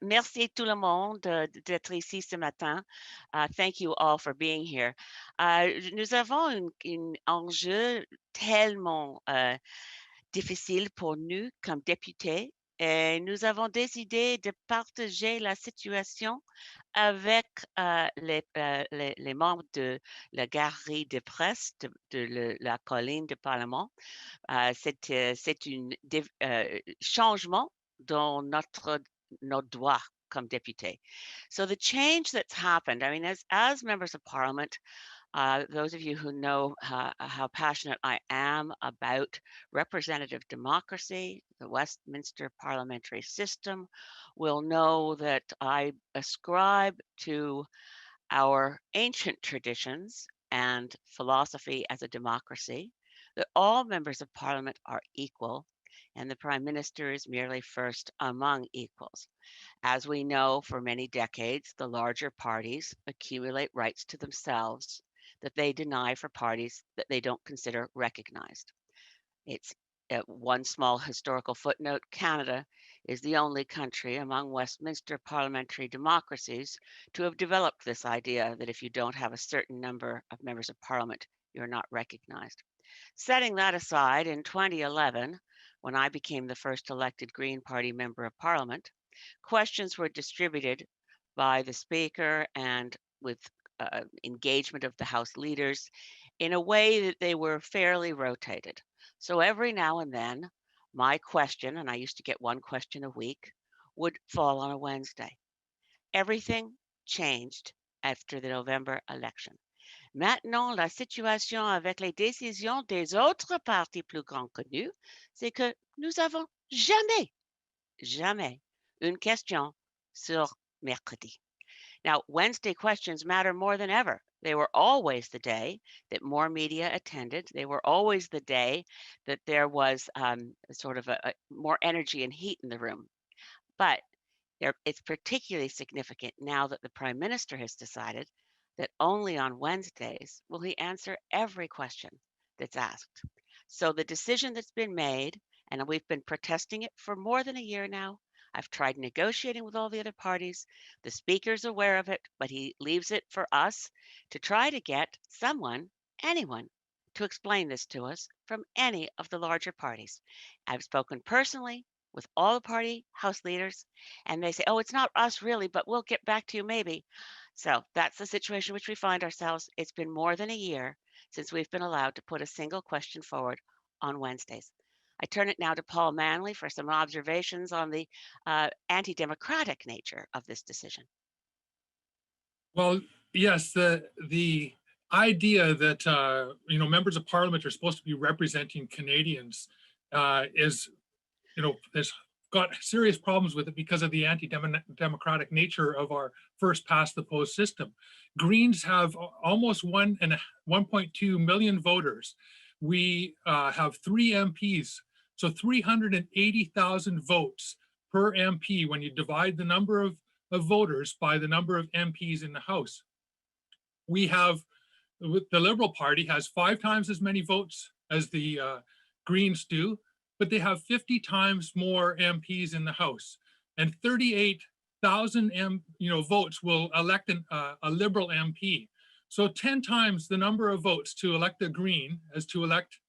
Merci tout le monde d'être ici ce matin. Thank you all for being here. Nous avons enjeu tellement difficile pour nous comme députés et nous avons décidé de partager la situation avec les membres de la galerie de presse de la colline du Parlement. C'est un changement dans notre droit comme député. So the change that's happened, I mean, as members of parliament, those of you who know how passionate I am about representative democracy, the Westminster parliamentary system, will know that I ascribe to our ancient traditions and philosophy as a democracy, that all members of parliament are equal and the prime minister is merely first among equals. As we know, for many decades, the larger parties accumulate rights to themselves that they deny for parties that they don't consider recognized. It's one small historical footnote. Canada is the only country among Westminster parliamentary democracies to have developed this idea that if you don't have a certain number of members of parliament, you're not recognized. Setting that aside, in 2011, when I became the first elected Green Party member of parliament, questions were distributed by the speaker and with engagement of the House leaders in a way that they were fairly rotated. So every now and then, my question, and I used to get one question a week, would fall on a Wednesday. Everything changed after the November election. Maintenant, la situation avec les décisions des autres partis plus grands que nous, c'est que nous avons jamais une question sur mercredi. Now, Wednesday questions matter more than ever. They were always the day that more media attended. They were always the day that there was sort of a more energy and heat in the room. But it's particularly significant now that the Prime Minister has decided that only on Wednesdays will he answer every question that's asked. So the decision that's been made, and we've been protesting it for more than a year now. I've tried negotiating with all the other parties. The speaker's aware of it, but he leaves it for us to try to get someone, anyone, to explain this to us from any of the larger parties. I've spoken personally with all the party house leaders, and they say, oh, it's not us really, but we'll get back to you maybe. So that's the situation in which we find ourselves. It's been more than a year since we've been allowed to put a single question forward on Wednesdays. I turn it now to Paul Manley for some observations on the anti-democratic nature of this decision. Well, yes, the idea that members of parliament are supposed to be representing Canadians is has got serious problems with it because of the anti-democratic nature of our first past the post system. Greens have almost 1.2 million voters. We have 3 MPs, so 380,000 votes per MP when you divide the number of voters by the number of MPs in the House. We have, the Liberal Party has 5 times as many votes as the Greens do, but they have 50 times more MPs in the House, and 38,000 votes will elect a Liberal MP. So 10 times the number of votes to elect a Green as to elect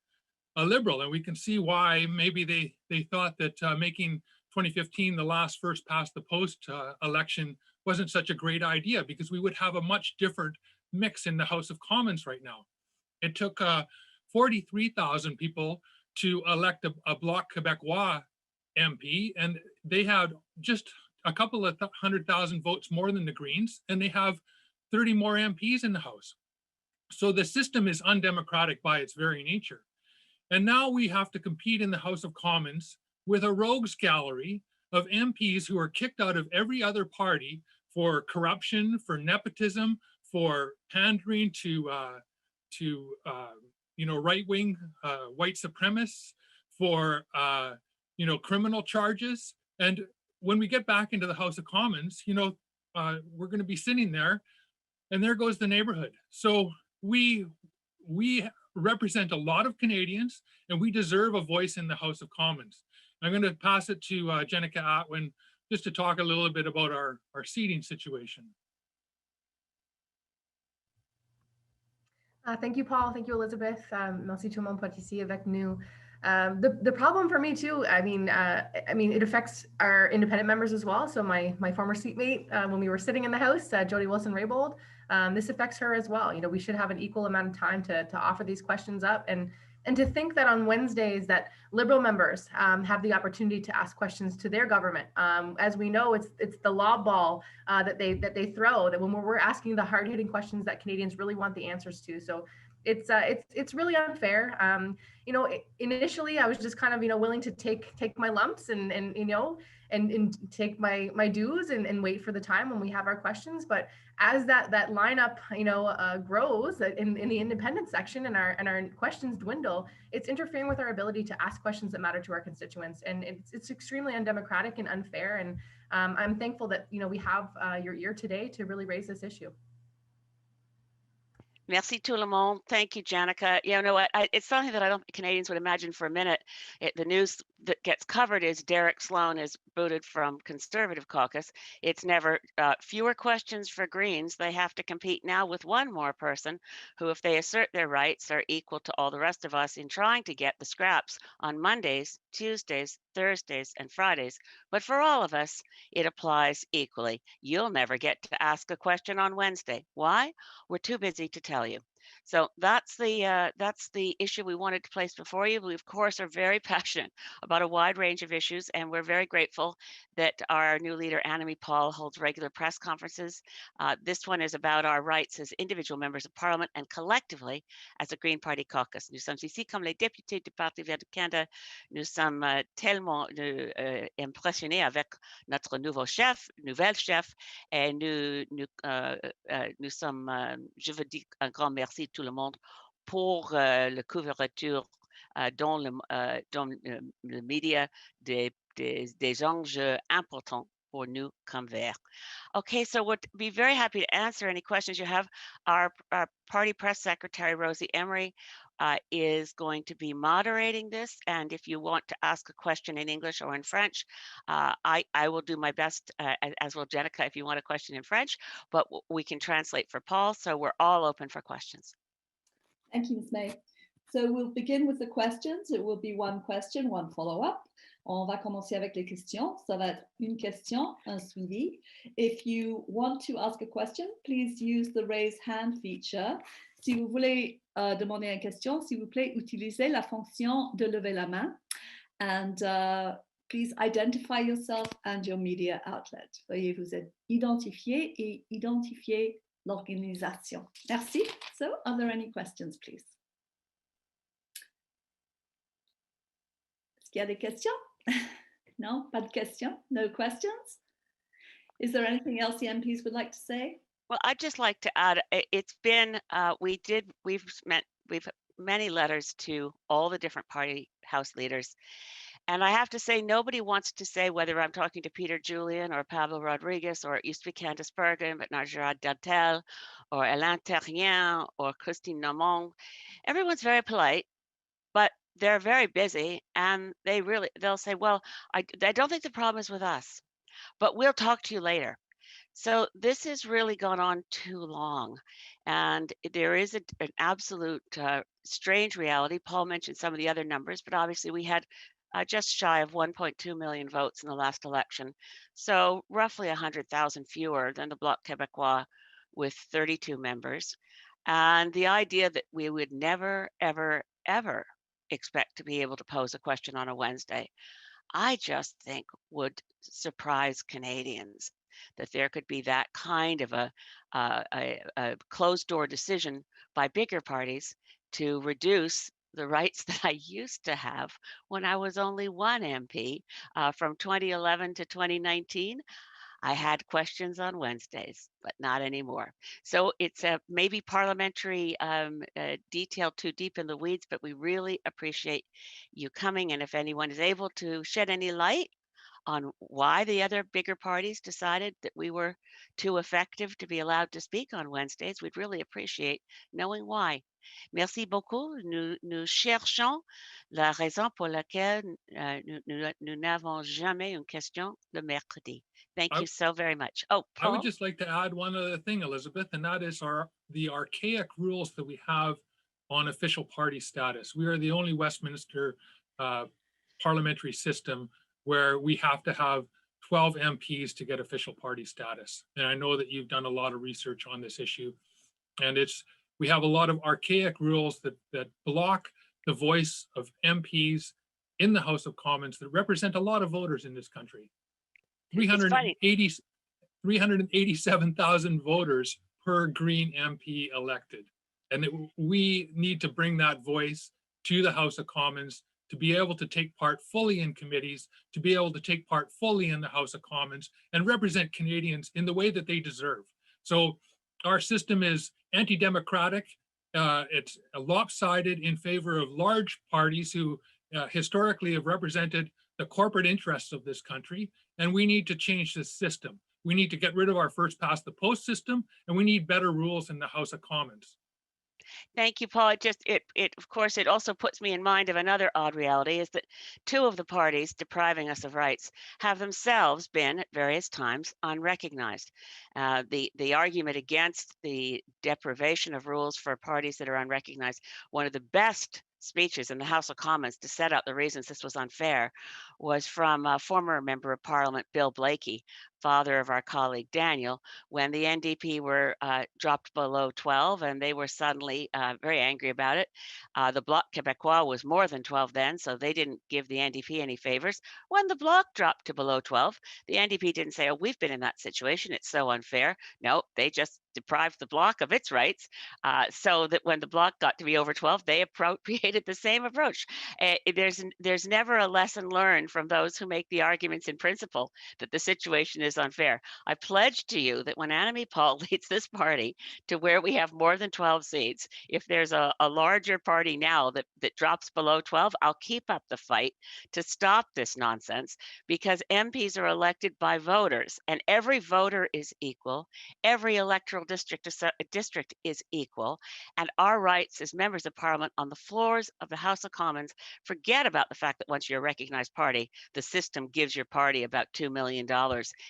a Liberal, and we can see why maybe they thought that making 2015 the last first past the post election wasn't such a great idea, because we would have a much different mix in the House of Commons right now. It took 43,000 people to elect a Bloc Québécois MP, and they had just a couple of 100,000 votes more than the Greens, and they have 30 more MPs in the House. So the system is undemocratic by its very nature. And now we have to compete in the House of Commons with a rogues gallery of MPs who are kicked out of every other party for corruption, for nepotism, for pandering to right-wing white supremacists, for criminal charges. And when we get back into the House of Commons, we're going to be sitting there, and there goes the neighborhood. So we represent a lot of Canadians, and we deserve a voice in the House of Commons. I'm going to pass it to Jenica Atwin just to talk a little bit about our seating situation. Thank you, Paul. Thank you, Elizabeth. Merci tout le monde pour ici avec nous. The problem for me too, I mean, it affects our independent members as well. So my former seatmate, when we were sitting in the House, Jody Wilson-Raybould, this affects her as well. You know, we should have an equal amount of time to offer these questions up, and to think that on Wednesdays that Liberal members have the opportunity to ask questions to their government. As we know, it's the lob ball that they throw, that when we're asking the hard-hitting questions that Canadians really want the answers to. So it's really unfair. You know, initially I was just kind of, you know, willing to take my lumps and you know, and take my dues and wait for the time when we have our questions. But as that lineup, you know, grows in the independent section and our questions dwindle, it's interfering with our ability to ask questions that matter to our constituents, and it's extremely undemocratic and unfair. And I'm thankful that, you know, we have your ear today to really raise this issue. Merci tout le monde. Thank you, Jenica. You know what? It's something that I don't think Canadians would imagine for a minute. The news that gets covered is Derek Sloan is booted from Conservative caucus. It's never fewer questions for Greens. They have to compete now with one more person who, if they assert their rights, are equal to all the rest of us in trying to get the scraps on Mondays, Tuesdays, Thursdays, and Fridays. But for all of us, it applies equally. You'll never get to ask a question on Wednesday. Why? We're too busy to tell you. So that's the issue we wanted to place before you. We, of course, are very passionate about a wide range of issues, and we're very grateful that our new leader, Annamie Paul, holds regular press conferences. This one is about our rights as individual members of Parliament and collectively as a Green Party caucus. Nous sommes ici comme les députés du Parti vert du Canada. Nous sommes tellement impressionnés avec notre nouvelle chef, et nous sommes, je veux dire un grand merci à tout le monde pour la couverture dans le média des enjeux importants for nous comme Vert. Okay, so we'll be very happy to answer any questions you have. Our party press secretary, Rosie Emery, is going to be moderating this. And if you want to ask a question in English or in French, I will do my best, as will Jenica, if you want a question in French, but we can translate for Paul. So we're all open for questions. Thank you, Ms. May. So we'll begin with the questions. It will be one question, one follow-up. On va commencer avec les questions. Ça va être une question, un suivi. If you want to ask a question, please use the raise hand feature. Si vous voulez demander une question, s'il vous plaît, utilisez la fonction de lever la main. And please identify yourself and your media outlet. Veuillez vous identifier et identifier l'organisation. Merci. So, are there any questions, please? Est-ce qu'il y a des questions? No, pas de questions? No questions? Is there anything else the MPs would like to say? Well, I'd just like to add, it's been, we've many letters to all the different party house leaders. And I have to say, nobody wants to say whether I'm talking to Peter Julian or Pablo Rodriguez, or it used to be Candice Bergen, but now Gerard Dantel, or Alain Terrien, or Christine Namon. Everyone's very polite, but they're very busy, and they'll say, well, I don't think the problem is with us, but we'll talk to you later. So this has really gone on too long, and there is an absolute strange reality. Paul mentioned some of the other numbers, but obviously we had just shy of 1.2 million votes in the last election, so roughly 100,000 fewer than the Bloc Québécois with 32 members. And the idea that we would never, ever, ever expect to be able to pose a question on a Wednesday, I just think would surprise Canadians, that there could be that kind of a closed door decision by bigger parties to reduce the rights that I used to have when I was only one MP. From 2011 to 2019, I had questions on Wednesdays, but not anymore. So it's maybe parliamentary detail too deep in the weeds, but we really appreciate you coming. And if anyone is able to shed any light on why the other bigger parties decided that we were too effective to be allowed to speak on Wednesdays, we'd really appreciate knowing why. Merci beaucoup. Nous cherchons la raison pour laquelle nous n'avons jamais une question le mercredi. Thank you so very much. Oh, I would Paul? just like to add one other thing, Elizabeth, and that is the archaic rules that we have on official party status. We are the only Westminster parliamentary system where we have to have 12 MPs to get official party status. And I know that you've done a lot of research on this issue, and we have a lot of archaic rules that block the voice of MPs in the House of Commons that represent a lot of voters in this country. 387,000 voters per Green MP elected. And we need to bring that voice to the House of Commons to be able to take part fully in committees, to be able to take part fully in the House of Commons and represent Canadians in the way that they deserve. So our system is anti-democratic. It's lopsided in favor of large parties who historically have represented the corporate interests of this country. And we need to change this system. We need to get rid of our first past the post system, and we need better rules in the House of Commons. Thank you, Paul. Of course, it also puts me in mind of another odd reality is that two of the parties depriving us of rights have themselves been at various times unrecognized. The argument against the deprivation of rules for parties that are unrecognized, one of the best speeches in the House of Commons to set out the reasons this was unfair was from a former member of Parliament, Bill Blakey, father of our colleague Daniel, when the NDP were dropped below 12 and they were suddenly very angry about it. The Bloc Québécois was more than 12 then, so they didn't give the NDP any favors. When the Bloc dropped to below 12, the NDP didn't say, oh, we've been in that situation, it's so unfair. No, they just deprived the Bloc of its rights, so that when the Bloc got to be over 12, they appropriated the same approach. There's never a lesson learned from those who make the arguments in principle that the situation is unfair. I pledge to you that when Annemie Paul leads this party to where we have more than 12 seats, if there's a larger party now that drops below 12, I'll keep up the fight to stop this nonsense, because MPs are elected by voters and every voter is equal. Every electoral district is equal, and our rights as members of Parliament on the floors of the House of Commons, forget about the fact that once you're a recognized party, the system gives your party about $2 million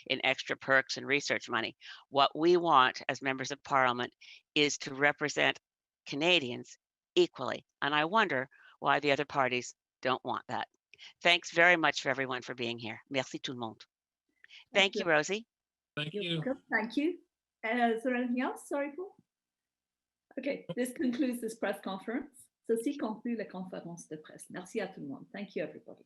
in extra perks and research money. What we want as members of Parliament is to represent Canadians equally, and I wonder why the other parties don't want that. Thanks very much for everyone for being here. Merci tout le monde. Thank you, Rosie. Thank you. Thank you. Is there anything else? Sorry, Paul. Okay, this concludes this press conference. Ceci conclut la conférence de presse. Merci à tout le monde. Thank you, everybody.